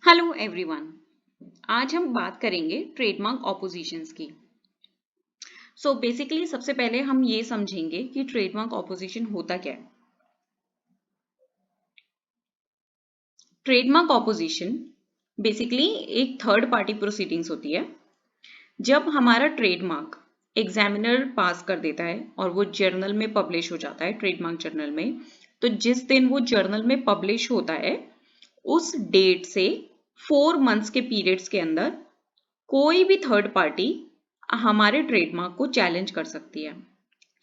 Hello everyone. आज हम बात करेंगे ट्रेडमार्क ऑपोजिशंस की। बेसिकली सबसे पहले हम ये समझेंगे कि ट्रेडमार्क ऑपोजिशन होता क्या है। ट्रेडमार्क ऑपोजिशन बेसिकली एक थर्ड पार्टी प्रोसीडिंग्स होती है। जब हमारा ट्रेडमार्क एग्जामिनर पास कर देता है और वो जर्नल में पब्लिश हो जाता है, ट्रेडमार्क जर्नल में, तो जिस दिन वो जर्नल में पब्लिश होता है उस डेट से 4 मंथ्स के पीरियड्स के अंदर कोई भी थर्ड पार्टी हमारे ट्रेडमार्क को चैलेंज कर सकती है।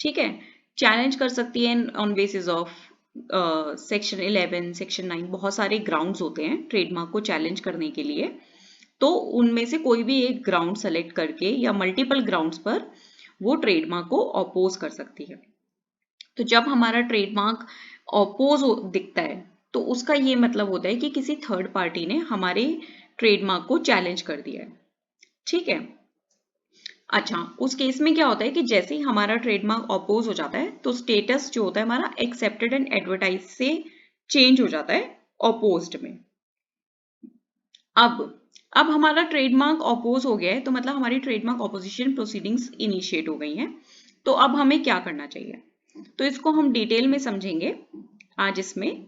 ठीक है, चैलेंज कर सकती है on basis of section 11, section 9, बहुत सारे ग्राउंड्स होते हैं ट्रेडमार्क को चैलेंज करने के लिए। तो उनमें से कोई भी एक ग्राउंड सेलेक्ट करके या मल्टीपल ग्राउंड्स पर वो ट्रेडमार्क को अपोज कर सकती है। तो जब हमारा ट्रेडमार्क अपोज दिखता है तो उसका ये मतलब होता है कि किसी थर्ड पार्टी ने हमारे ट्रेडमार्क को चैलेंज कर दिया है। ठीक है, अच्छा, उस केस में क्या होता है कि जैसे ही हमारा ट्रेडमार्क अपोज हो जाता है तो स्टेटस जो होता है हमारा एक्सेप्टेड एंड एडवर्टाइज से चेंज हो जाता है अपोज्ड में। अब हमारा ट्रेडमार्क अपोज हो गया है तो मतलब हमारी ट्रेडमार्क अपोजिशन प्रोसीडिंग्स इनिशिएट हो गई हैं। तो अब हमें क्या करना चाहिए, तो इसको हम डिटेल में समझेंगे आज इसमें।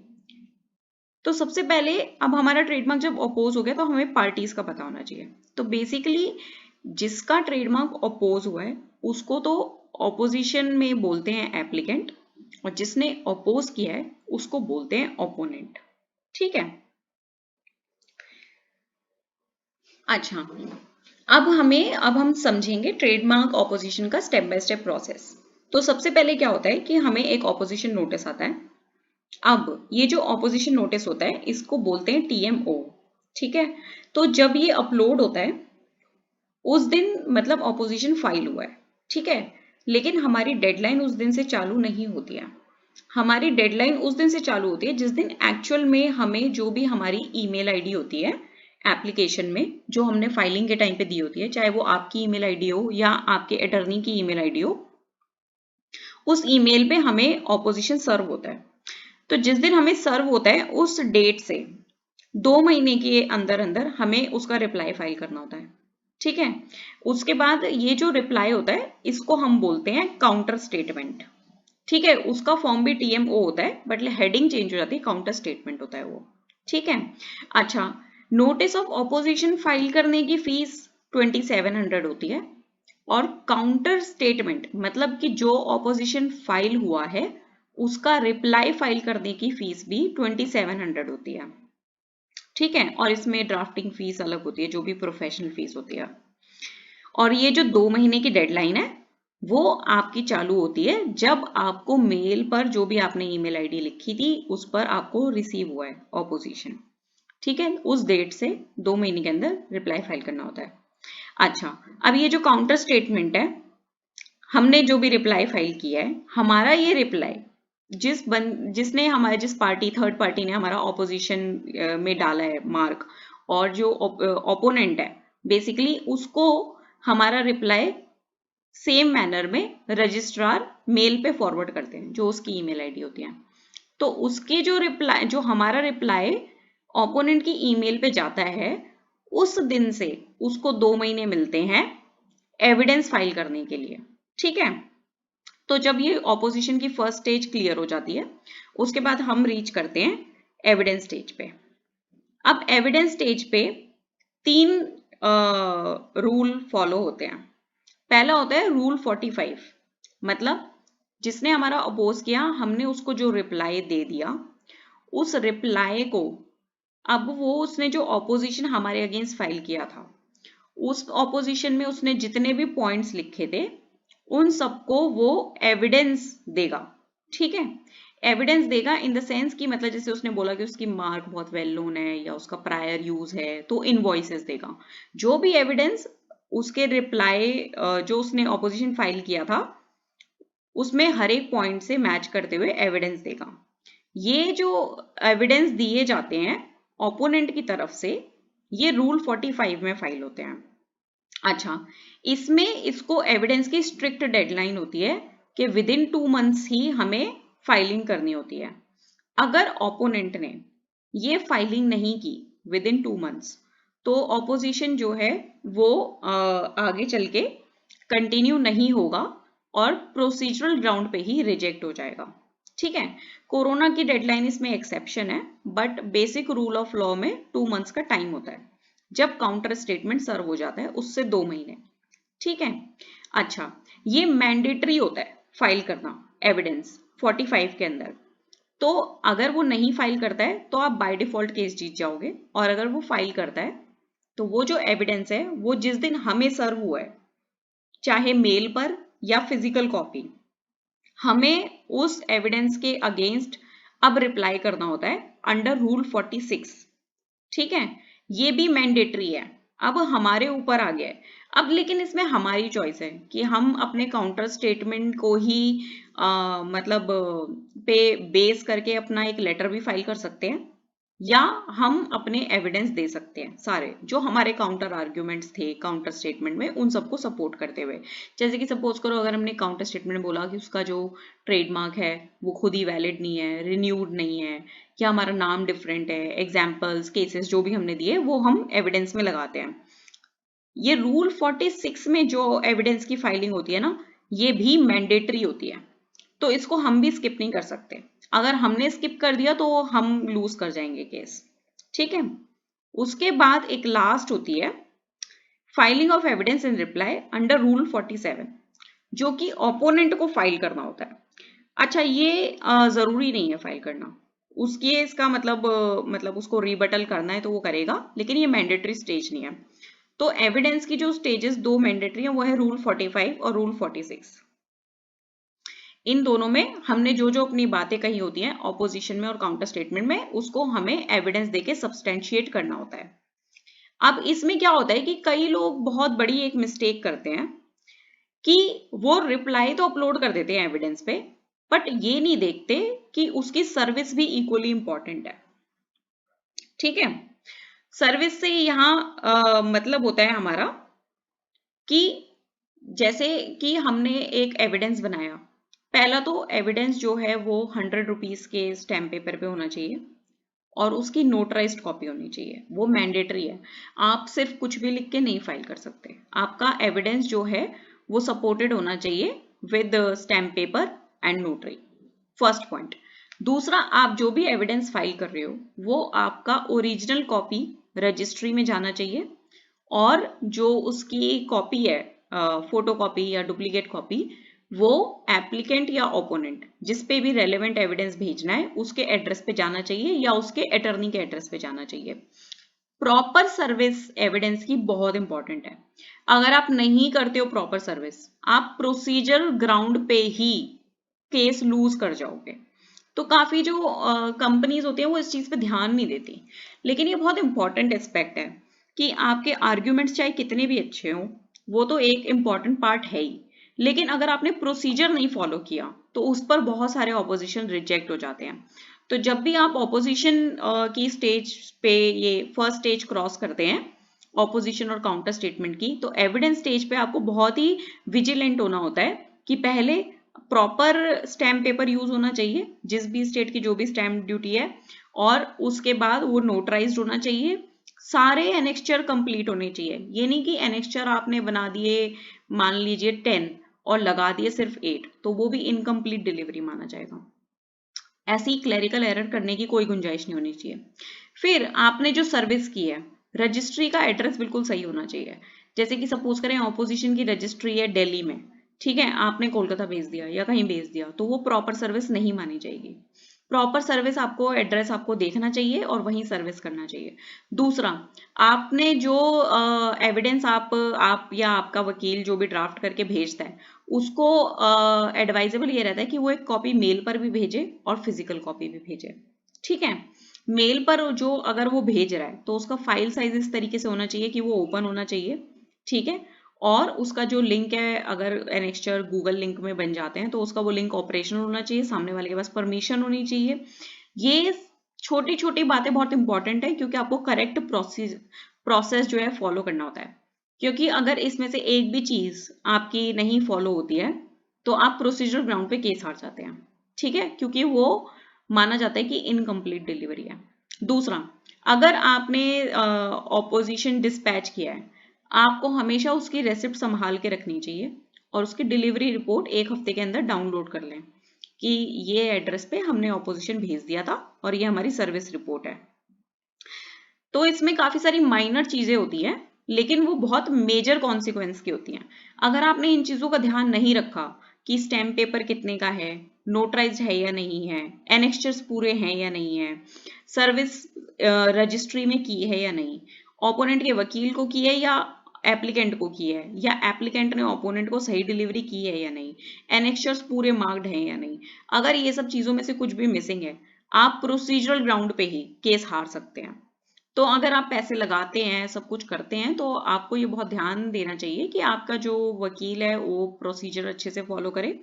तो सबसे पहले अब हमारा ट्रेडमार्क जब अपोज हो गया तो हमें पार्टीज का पता होना चाहिए। तो बेसिकली जिसका ट्रेडमार्क अपोज हुआ है उसको तो ऑपोजिशन में बोलते हैं एप्लीकेंट, और जिसने अपोज किया है उसको बोलते हैं ओपोनेंट। ठीक है, अच्छा, अब हम समझेंगे ट्रेडमार्क ऑपोजिशन का स्टेप बाय स्टेप प्रोसेस। तो सबसे पहले क्या होता है कि हमें एक ऑपोजिशन नोटिस आता है। अब ये जो ऑपोजिशन नोटिस होता है इसको बोलते हैं टीएमओ। ठीक है, तो जब ये अपलोड होता है उस दिन मतलब ऑपोजिशन फाइल हुआ है। ठीक है, लेकिन हमारी डेडलाइन उस दिन से चालू नहीं होती है। हमारी डेडलाइन उस दिन से चालू होती है जिस दिन एक्चुअल में हमें जो भी हमारी ईमेल आईडी होती है एप्लीकेशन में, जो हमने फाइलिंग के टाइम पे दी होती है, चाहे वो आपकी ईमेल आईडी हो या आपके अटर्नी की ईमेल आईडी हो, उस ईमेल पे हमें ऑपोजिशन सर्व होता है। तो जिस दिन हमें सर्व होता है उस डेट से 2 महीने के अंदर अंदर हमें उसका रिप्लाई फाइल करना होता है। ठीक है, उसके बाद ये जो रिप्लाई होता है इसको हम बोलते हैं काउंटर स्टेटमेंट। ठीक है, उसका फॉर्म भी टीएमओ होता है बट हेडिंग चेंज हो जाती है, काउंटर स्टेटमेंट होता है वो। ठीक है, अच्छा, नोटिस ऑफ ऑपोजिशन फाइल करने की फीस 2700 होती है, और काउंटर स्टेटमेंट मतलब कि जो ऑपोजिशन फाइल हुआ है उसका रिप्लाई फाइल करने की फीस भी 2700 होती है। ठीक है, और इसमें ड्राफ्टिंग फीस अलग होती है जो भी प्रोफेशनल फीस होती है। और ये जो 2 महीने की डेडलाइन है वो आपकी चालू होती है जब आपको मेल पर जो भी आपने ईमेल आईडी लिखी थी उस पर आपको रिसीव हुआ है ऑपोजिशन। ठीक है, उस डेट से 2 महीने के अंदर रिप्लाई फाइल करना होता है। अच्छा, अब ये जो काउंटर स्टेटमेंट है, हमने जो भी रिप्लाई फाइल किया है, हमारा ये रिप्लाई जिसने हमारे जिस पार्टी थर्ड पार्टी ने हमारा ऑपोजिशन में डाला है मार्क, और जो ओपोनेंट है बेसिकली उसको हमारा रिप्लाई सेम मैनर में रजिस्ट्रार मेल पे फॉरवर्ड करते हैं जो उसकी ईमेल आईडी होती है। तो उसके जो हमारा रिप्लाई ओपोनेंट की ईमेल पे जाता है उस दिन से उसको 2 महीने मिलते हैं एविडेंस फाइल करने के लिए। ठीक है, तो जब ये ऑपोजिशन की फर्स्ट स्टेज क्लियर हो जाती है उसके बाद हम रीच करते हैं एविडेंस स्टेज पे। अब एविडेंस स्टेज पे 3 रूल फॉलो होते हैं। पहला होता है रूल 45, मतलब जिसने हमारा अपोज किया हमने उसको जो रिप्लाई दे दिया उस रिप्लाई को, अब वो उसने जो ऑपोजिशन हमारे अगेंस्ट फाइल किया था उस ऑपोजिशन में उसने जितने भी पॉइंट्स लिखे थे उन सबको वो एविडेंस देगा। ठीक है, एविडेंस देगा इन द सेंस कि मतलब जैसे उसने बोला कि उसकी मार्क बहुत वेल नोन है या उसका प्रायर यूज है तो इनवॉइसेस देगा। जो भी एविडेंस उसके रिप्लाई जो उसने ऑपोजिशन फाइल किया था उसमें हर एक पॉइंट से मैच करते हुए एविडेंस देगा। ये जो एविडेंस दिए जाते हैं ओपोनेंट की तरफ से ये रूल 45 में फाइल होते हैं। अच्छा, इसमें इसको एविडेंस की स्ट्रिक्ट डेडलाइन होती है कि विद इन 2 मंथ्स ही हमें फाइलिंग करनी होती है। अगर ओपोनेंट ने ये फाइलिंग नहीं की विद इन 2 months, तो ऑपोजिशन जो है वो आगे चल के कंटिन्यू नहीं होगा और प्रोसीजरल ग्राउंड पे ही रिजेक्ट हो जाएगा। ठीक है, कोरोना की डेडलाइन इसमें एक्सेप्शन है, but basic rule of law में 2 months का टाइम होता है जब काउंटर स्टेटमेंट सर्व हो जाता है, उससे 2 महीने। ठीक है, अच्छा, ये मैंडेटरी होता है फाइल करना एविडेंस 45 के अंदर। तो अगर वो नहीं फाइल करता है तो आप बाय डिफॉल्ट केस जीत जाओगे, और अगर वो फाइल करता है तो वो जो एविडेंस है वो जिस दिन हमें सर्व हुआ है, चाहे मेल पर या फिजिकल कॉपी, हमें उस एविडेंस के अगेंस्ट अब रिप्लाई करना होता है अंडर रूल 46। ठीक है, ये भी मैंडेटरी है, अब हमारे ऊपर आ गया है। अब लेकिन इसमें हमारी चॉइस है कि हम अपने काउंटर स्टेटमेंट को ही मतलब पे बेस करके अपना एक लेटर भी फाइल कर सकते हैं, या हम अपने एविडेंस दे सकते हैं सारे जो हमारे काउंटर आर्ग्यूमेंट्स थे काउंटर स्टेटमेंट में, उन सबको सपोर्ट करते हुए। जैसे कि सपोज करो अगर हमने काउंटर स्टेटमेंट में बोला कि उसका जो ट्रेडमार्क है वो खुद ही वैलिड नहीं है, रिन्यूड नहीं है, या हमारा नाम डिफरेंट है, एग्जाम्पल्स केसेस जो भी हमने दिए वो हम एविडेंस में लगाते हैं। ये रूल 46 में जो एविडेंस की फाइलिंग होती है ना, ये भी मैंडेटरी होती है, तो इसको हम भी स्किप नहीं कर सकते। अगर हमने स्किप कर दिया तो हम लूज कर जाएंगे केस। ठीक है, उसके बाद एक लास्ट होती है filing of evidence in reply under rule 47, जो कि ओपोनेंट को फाइल करना होता है। अच्छा, ये जरूरी नहीं है फाइल करना, उसकी इसका मतलब उसको रिबटल करना है तो वो करेगा, लेकिन ये मैंडेटरी स्टेज नहीं है। तो एविडेंस की जो स्टेजेस 2 मैंडेटरी है वो है रूल 45 और रूल 46। इन दोनों में हमने जो जो अपनी बातें कही होती हैं ऑपोजिशन में और काउंटर स्टेटमेंट में, उसको हमें एविडेंस देके सब्सटेंशिएट करना होता है। अब इसमें क्या होता है कि कई लोग बहुत बड़ी एक मिस्टेक करते हैं कि वो रिप्लाई तो अपलोड कर देते हैं एविडेंस पे, बट ये नहीं देखते कि उसकी सर्विस भी इक्वली इंपॉर्टेंट है। ठीक है, सर्विस से यहाँ मतलब होता है हमारा कि जैसे कि हमने एक एविडेंस बनाया, पहला तो एविडेंस जो है वो 100 रुपीज के स्टैम्प पेपर पे होना चाहिए और उसकी नोटराइज्ड कॉपी होनी चाहिए, वो मैंडेटरी है। आप सिर्फ कुछ भी लिख के नहीं फाइल कर सकते, आपका एविडेंस जो है वो सपोर्टेड होना चाहिए with stamp paper and notary, first point. दूसरा, आप जो भी एविडेंस फाइल कर रहे हो वो आपका ओरिजिनल कॉपी रजिस्ट्री में जाना चाहिए, और जो उसकी कॉपी है फोटो कॉपी या डुप्लीकेट कॉपी, वो एप्लीकेंट या ओपोनेंट जिस पे भी रेलेवेंट एविडेंस भेजना है उसके एड्रेस पे जाना चाहिए या उसके अटर्नी के एड्रेस पे जाना चाहिए। प्रॉपर सर्विस एविडेंस की बहुत इंपॉर्टेंट है। अगर आप नहीं करते हो प्रॉपर सर्विस, आप प्रोसीजर ग्राउंड पे ही केस लूज कर जाओगे। तो काफी जो कंपनीज होती हैं वो इस चीज पे ध्यान नहीं देती, लेकिन ये बहुत इंपॉर्टेंट एस्पेक्ट है कि आपके आर्ग्यूमेंट्स चाहे कितने भी अच्छे हों, वो तो एक इंपॉर्टेंट पार्ट है ही, लेकिन अगर आपने प्रोसीजर नहीं फॉलो किया तो उस पर बहुत सारे ऑपोजिशन रिजेक्ट हो जाते हैं। तो जब भी आप ऑपोजिशन की स्टेज पे ये फर्स्ट स्टेज क्रॉस करते हैं ऑपोजिशन और काउंटर स्टेटमेंट की, तो एविडेंस स्टेज पे आपको बहुत ही विजिलेंट होना होता है कि पहले प्रॉपर स्टैम्प पेपर यूज होना चाहिए जिस भी स्टेट की जो भी स्टैम्प ड्यूटी है, और उसके बाद वो नोटराइज्ड होना चाहिए, सारे एनेक्स्चर कंप्लीट होने चाहिए। ये नहीं कि एनेक्स्चर आपने बना दिए मान लीजिए 10 और लगा दिए सिर्फ 8, तो वो भी इनकम्प्लीट डिलीवरी माना जाएगा। ऐसी क्लरिकल एरर करने की कोई गुंजाइश नहीं होनी चाहिए। फिर आपने जो सर्विस की है, रजिस्ट्री का एड्रेस बिल्कुल सही होना चाहिए। जैसे कि सपोज करें ऑपोजिशन की रजिस्ट्री है दिल्ली में, ठीक है, आपने कोलकाता भेज दिया या कहीं भेज दिया, तो वो प्रॉपर सर्विस नहीं मानी जाएगी। प्रॉपर सर्विस आपको एड्रेस आपको देखना चाहिए और वहीं सर्विस करना चाहिए। दूसरा, आपने जो एविडेंस आप या आपका वकील जो भी ड्राफ्ट करके भेजता है, उसको एडवाइजेबल ये रहता है कि वो एक कॉपी मेल पर भी भेजे और फिजिकल कॉपी भी भेजे। ठीक है, मेल पर जो अगर वो भेज रहा है तो उसका फाइल साइज इस तरीके से होना चाहिए कि वो ओपन होना चाहिए। ठीक है, और उसका जो लिंक है, अगर एनेक्स्चर गूगल लिंक में बन जाते हैं तो उसका वो लिंक ऑपरेशनल होना चाहिए, सामने वाले के पास परमिशन होनी चाहिए। ये छोटी छोटी बातें बहुत इंपॉर्टेंट है क्योंकि आपको करेक्ट प्रोसेस जो है फॉलो करना होता है, क्योंकि अगर इसमें से एक भी चीज आपकी नहीं फॉलो होती है तो आप प्रोसीजर ग्राउंड पे केस हार जाते हैं। ठीक है, क्योंकि वो माना जाता है कि इनकम्प्लीट डिलीवरी है। दूसरा, अगर आपने ऑपोजिशन डिस्पैच किया है, आपको हमेशा उसकी रेसिप्ट संभाल के रखनी चाहिए और उसकी डिलीवरी रिपोर्ट 1 हफ्ते के अंदर डाउनलोड कर लें कि ये एड्रेस पे हमने ऑपोजिशन भेज दिया था और ये हमारी सर्विस रिपोर्ट है। तो इसमें काफी सारी माइनर चीजें होती हैं, लेकिन वो बहुत मेजर कॉन्सिक्वेंस की होती हैं। अगर आपने इन चीजों का ध्यान नहीं रखा कि स्टैम्प पेपर कितने का है, नोटराइज्ड है या नहीं है, एनेक्स्चर्स पूरे हैं या नहीं है, सर्विस रजिस्ट्री में की है या नहीं, ओपोनेंट के वकील को की है या एप्लीकेंट को की है, या एप्लीकेंट ने ओपोनेंट को सही डिलीवरी की है या नहीं, एनेक्स्चर्स पूरे मार्क्ड हैं या नहीं, अगर ये सब चीजों में से कुछ भी मिसिंग है, आप प्रोसीजरल ग्राउंड पे ही केस हार सकते हैं। तो अगर आप पैसे लगाते हैं, सब कुछ करते हैं, तो आपको ये बहुत ध्यान देना चाहिए कि आपका जो वकील है वो प्रोसीजर अच्छे से फॉलो करे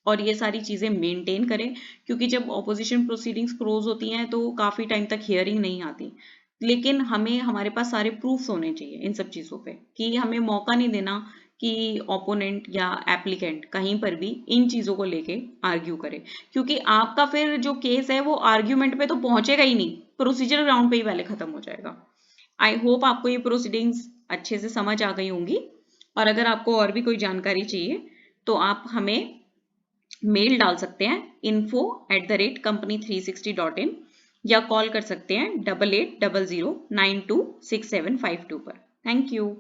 और ये सारी चीजें मेंटेन करे, क्योंकि जब ऑपोजिशन प्रोसीडिंग्स क्लोज होती हैं तो काफी टाइम तक हियरिंग नहीं आती। लेकिन हमें हमारे पास सारे प्रूफ्स होने चाहिए इन सब चीजों पे, कि हमें मौका नहीं देना कि ओपोनेंट या एप्लीकेंट कहीं पर भी इन चीजों को लेके आर्ग्यू करे, क्योंकि आपका फिर जो केस है वो आर्ग्यूमेंट पे तो पहुंचेगा ही नहीं, प्रोसीजर ग्राउंड पे ही पहले खत्म हो जाएगा। आई होप आपको ये प्रोसीडिंग्स अच्छे से समझ आ गई होंगी, और अगर आपको और भी कोई जानकारी चाहिए तो आप हमें मेल डाल सकते हैं info@company360.in या कॉल कर सकते हैं 8800926752 पर। Thank you.